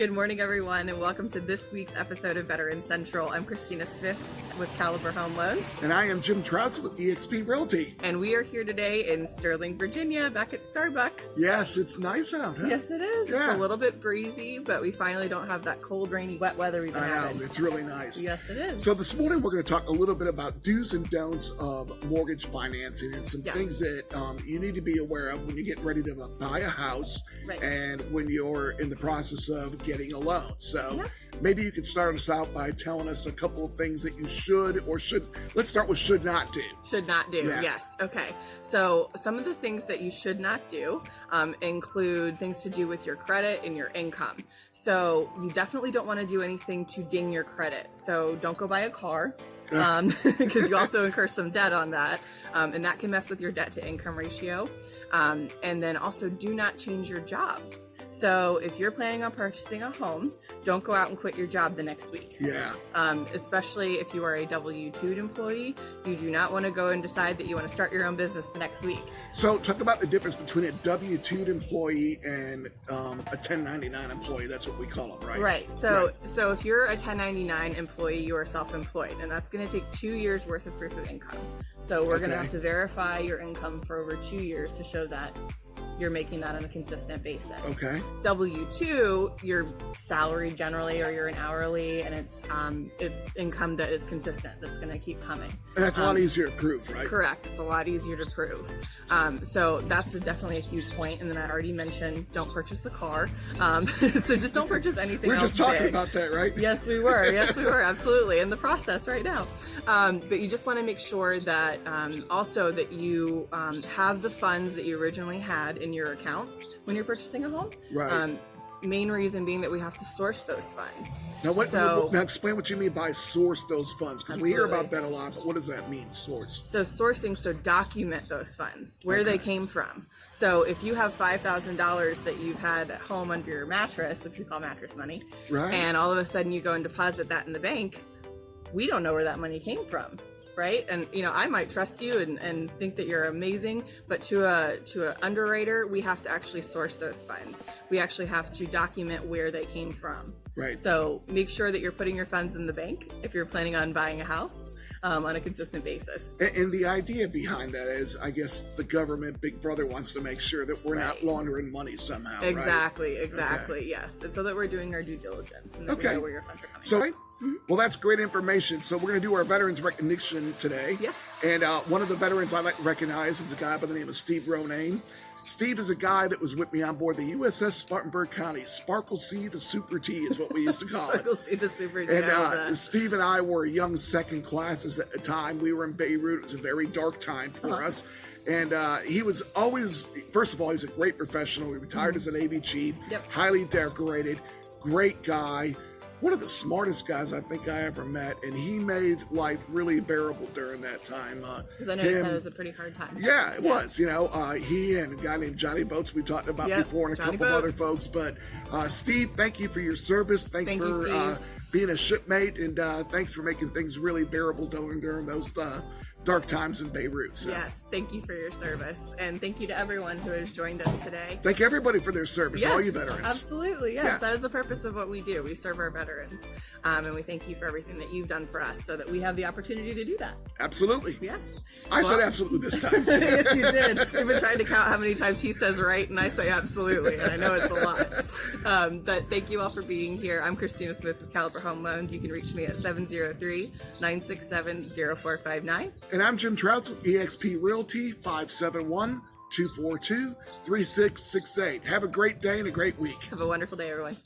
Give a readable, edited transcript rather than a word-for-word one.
Good morning, everyone, and welcome to this week's episode of Veteran Central. I'm Christina Smith with Caliber Home Loans. And I am James.Trautz with eXp Realty. And we are here today in Sterling, Virginia, back at Starbucks. Yes, it's nice out, huh? Yes, it is. Yeah. It's a little bit breezy, but we finally don't have that cold, rainy, wet weather we've been having. I know, it's really nice. Yes, it is. So this morning we're going to talk a little bit about do's and don'ts of mortgage financing and some things that you need to be aware of when you get ready to buy a house and when you're in the process of getting a loan. So maybe you can start us out by telling us a couple of things that you should or should. Let's start with should not do. Should not do, yes. Okay. So some of the things that you should not do include things to do with your credit and your income. So you definitely don't want to do anything to ding your credit. So don't go buy a car. Because you also incur some debt on that, and that can mess with your debt to income ratio. And then also do not change your job. So if you're planning on purchasing a home, don't go out and quit your job the next week. Yeah. Especially if you are a W-2 employee, you do not want to go and decide that you want to start your own business the next week. So talk about the difference between a W-2 employee and a 1099 employee. That's what we call them, right? Right. So if you're a 1099 employee, you are self-employed, and that's going to take 2 years worth of proof of income. So we're going to have to verify your income for over 2 years to show that you're making that on a consistent basis. Okay. W-2, your salary generally, or you're an hourly, and it's income that is consistent. That's going to keep coming. And that's a lot easier to prove, right? Correct. It's a lot easier to prove. So that's definitely a huge point. And then I already mentioned don't purchase a car. So just don't purchase anything. We're else just talking big. about that, right? Yes, we were. Yes, we were. Absolutely. In the process right now. But you just want to make sure that also that you have the funds that you originally had in your accounts when you're purchasing a home. Right. Main reason being that we have to source those funds. Now explain what you mean by source those funds, because we hear about that a lot, but what does that mean, source? So sourcing, so document those funds, where they came from. So if you have $5,000 that you've had at home under your mattress, which we call mattress money, and all of a sudden you go and deposit that in the bank, we don't know where that money came from. Right. And, I might trust you and think that you're amazing, but to a underwriter, we have to actually source those funds. We actually have to document where they came from. Right. So make sure that you're putting your funds in the bank if you're planning on buying a house on a consistent basis. And the idea behind that is, I guess, the government, Big Brother, wants to make sure that we're not laundering money somehow. Exactly. Right? Exactly. Yes. And so that we're doing our due diligence and that we know where your funds are coming from. Well, that's great information. So we're going to do our veterans recognition today. Yes. And one of the veterans I recognize is a guy by the name of Steve Ronayne. Steve is a guy that was with me on board the USS Spartanburg County. Sparkle C, the Super T is what we used to call it. Sparkle C, the Super T. And Steve and I were young second classes at the time. We were in Beirut. It was a very dark time for us. And he was always, first of all, he's a great professional. He retired as a Navy chief, highly decorated, great guy. One of the smartest guys I think I ever met, and he made life really bearable during that time. Because I know you said it was a pretty hard time. Yeah, it was. He and a guy named Johnny Boats we talked about before, and a couple of other folks. But Steve, thank you for your service. Thanks for being a shipmate, and thanks for making things really bearable during those dark times in Beirut. So. Yes, thank you for your service, and thank you to everyone who has joined us today. Thank everybody for their service, all you veterans. Absolutely, yes. That is the purpose of what we do. We serve our veterans, and we thank you for everything that you've done for us so that we have the opportunity to do that. Absolutely. Yes. I said absolutely this time. Yes, you did. We've been trying to count how many times he says right, and I say absolutely, and I know it's a lot. But thank you all for being here. I'm Christina Smith with Caliber Home Loans. You can reach me at 703-967-0459. And I'm James.Trautz with eXp Realty, 571-242-3668. Have a great day and a great week. Have a wonderful day, everyone.